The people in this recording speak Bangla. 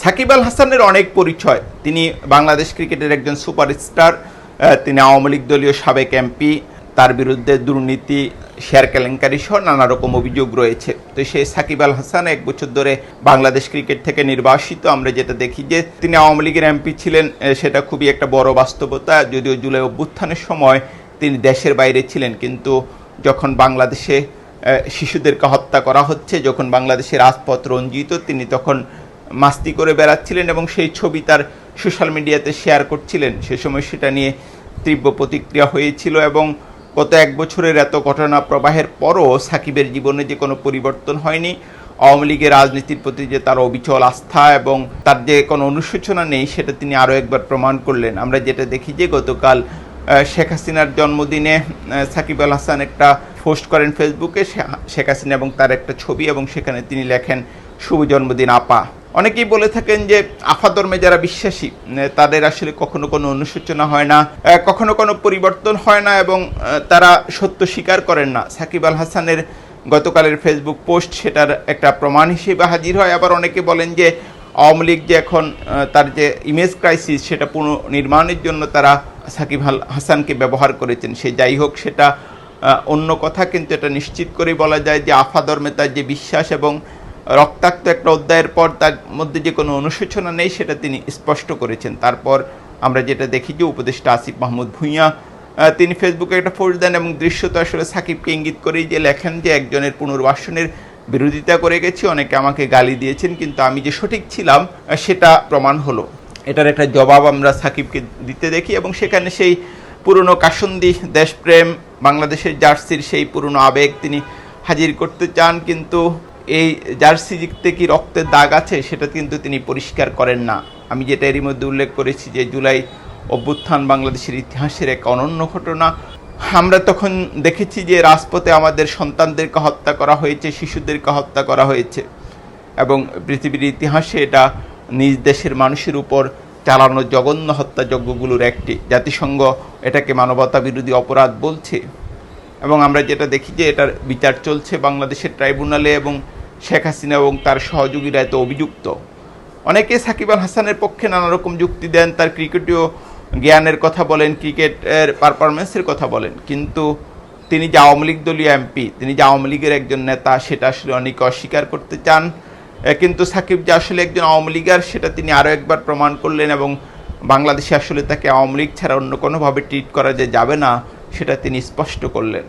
সাকিব আল হাসানের অনেক পরিচয়। তিনি বাংলাদেশ ক্রিকেটের একজন সুপারস্টার। তিনি আওয়ামী লীগ দলীয় সাবেক এমপি। তার বিরুদ্ধে দুর্নীতি, শেয়ার কেলেঙ্কারি সহ নানা রকম অভিযোগ রয়েছে। তো সেই সাকিব আল হাসান 1 বছর ধরে বাংলাদেশ ক্রিকেট থেকে নির্বাসিত। আমরা যেটা দেখি যে তিনি আওয়ামী লীগের এমপি ছিলেন, সেটা খুবই একটা বড় বাস্তবতা। যদিও জুলাই অভ্যুত্থানের সময় তিনি দেশের বাইরে ছিলেন, কিন্তু যখন বাংলাদেশে শিশুদেরকে হত্যা করা হচ্ছে, যখন বাংলাদেশের রাজপথ রঞ্জিত, তিনি তখন মাস্তি করে বেড়াচ্ছিলেন এবং সেই ছবি তার সোশ্যাল মিডিয়াতে শেয়ার করছিলেন। সে সময় সেটা নিয়ে তীব্র প্রতিক্রিয়া হয়েছিল এবং গত 1 বছরের এত ঘটনা প্রবাহের পরও সাকিবের জীবনে যে কোনো পরিবর্তন হয়নি। আওয়ামী লীগের রাজনীতির প্রতি যে তার অবিচল আস্থা এবং তার যে কোনো অনুশোচনা নেই, সেটা তিনি আরও একবার প্রমাণ করলেন। আমরা যেটা দেখি যে গতকাল শেখ হাসিনার জন্মদিনে সাকিব আল হাসান একটা পোস্ট করেন ফেসবুকে, শেখ হাসিনা এবং তার একটা ছবি, এবং সেখানে তিনি লেখেন শুভ জন্মদিন আপা। অনেকেই বলে থাকেন যে আফা ধর্মে যারা বিশ্বাসী তাদের আসলে কখনো কোনো অনুশোচনা হয় না, কখনো কোনো পরিবর্তন হয় না এবং তারা সত্য স্বীকার করেন না। সাকিব আল হাসানের গতকালের ফেসবুক পোস্ট সেটার একটা প্রমাণ হিসেবে হাজির হয়। আবার অনেকে বলেন যে আওয়ামী লীগ যে এখন তার যে ইমেজ ক্রাইসিস, সেটা পুনর্নির্মাণের জন্য তারা সাকিব আল হাসানকে ব্যবহার করেছেন। সে যাই হোক, সেটা অন্য কথা, কিন্তু এটা নিশ্চিত করেই বলা যায় যে আফা ধর্মে তার যে বিশ্বাস এবং রক্তাক্ত একটা অধ্যায়ের পর তার মধ্যে যে কোনো অনুশোচনা নেই, সেটা তিনি স্পষ্ট করেছেন। তারপর আমরা যেটা দেখি যে উপদেষ্টা আসিফ মাহমুদ ভূঁইয়া তিনি ফেসবুকে একটা পোস্ট দেন এবং দৃশ্যত আসলে সাকিবকে ইঙ্গিত করেই যে লেখেন যে একজনের পুনর্বাসনের বিরোধিতা করে গেছি, অনেকে আমাকে গালি দিয়েছেন, কিন্তু আমি যে সঠিক ছিলাম সেটা প্রমাণ হলো। এটার একটা জবাব আমরা সাকিবকে দিতে দেখি এবং সেখানে সেই পুরনো কাসন্দি দেশপ্রেম, বাংলাদেশের জার্সির সেই পুরনো আবেগ তিনি হাজির করতে চান, কিন্তু এই জার্সিতে কি রক্তের দাগ আছে সেটা কিন্তু তিনি পরিষ্কার করেন না। আমি যেটা এরই মধ্যে উল্লেখ করেছি যে জুলাই অভ্যুত্থান বাংলাদেশের ইতিহাসের এক অনন্য ঘটনা। আমরা তখন দেখেছি যে রাজপথে আমাদের সন্তানদেরকে হত্যা করা হয়েছে, শিশুদেরকে হত্যা করা হয়েছে এবং পৃথিবীর ইতিহাসে এটা নিজ দেশের মানুষের উপর চালানো জঘন্য হত্যাযজ্ঞগুলোর একটি। জাতিসংঘ এটাকে মানবতা বিরোধী অপরাধ বলছে এবং আমরা যেটা দেখি যে এটার বিচার চলছে বাংলাদেশের ট্রাইব্যুনালে এবং শেখ হাসিনা এবং তার সহযোগীরা এত অভিযুক্ত। অনেকে সাকিব আল হাসানের পক্ষে নানা রকম যুক্তি দেন, তার ক্রিকেটীয় জ্ঞানের কথা বলেন, ক্রিকেটের পারফরমেন্সের কথা বলেন, কিন্তু তিনি যে আওয়ামী লীগ দলীয় এমপি, তিনি যে আওয়ামী লীগের একজন নেতা, সেটা আসলে অনেকে অস্বীকার করতে চান। কিন্তু সাকিব যে আসলে একজন আওয়ামী লীগার, সেটা তিনি আরও একবার প্রমাণ করলেন এবং বাংলাদেশে আসলে তাকে আওয়ামী লীগ ছাড়া অন্য কোনোভাবে ট্রিট করা যে যাবে না, সেটা তিনি স্পষ্ট করলেন।